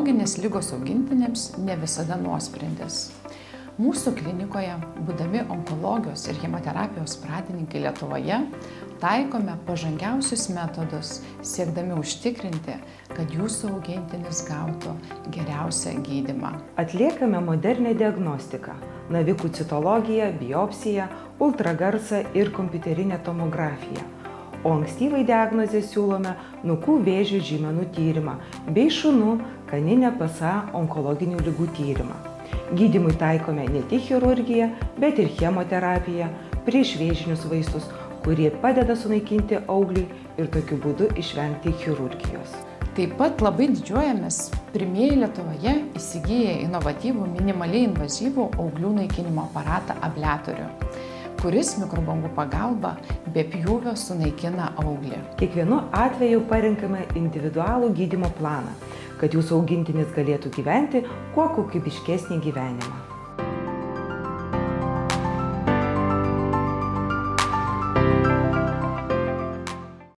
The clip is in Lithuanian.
Onkologinės ligos augintiniams ne visada nuosprendis. Mūsų klinikoje, būdami onkologijos ir chemoterapijos pradininkai Lietuvoje, taikome pažangiausius metodus, siekdami užtikrinti, kad jūsų augintinis gautų geriausią gydymą. Atliekame modernę diagnostiką, navikų citologiją, biopsiją, ultragarsą ir kompiuterinę tomografiją. O ankstyvai diagnozę siūlome nukų vėžio žymenų tyrimą bei šunų kaninę PSA onkologinių ligų tyrimą. Gydymui taikome ne tik chirurgiją, bet ir chemoterapiją, priešvėžinius vaistus, kurie padeda sunaikinti auglį ir tokiu būdu išvengti chirurgijos. Taip pat labai didžiuojamės pirmieji Lietuvoje įsigiję inovatyvų minimaliai invazyvų auglių naikinimo aparatą abliatorių, kuris mikrobangų pagalba be pjūvio sunaikina auglį. Kiekvienu atveju parenkame individualų gydymo planą, kad jūsų augintinis galėtų gyventi kuo kokybiškesnį gyvenimą.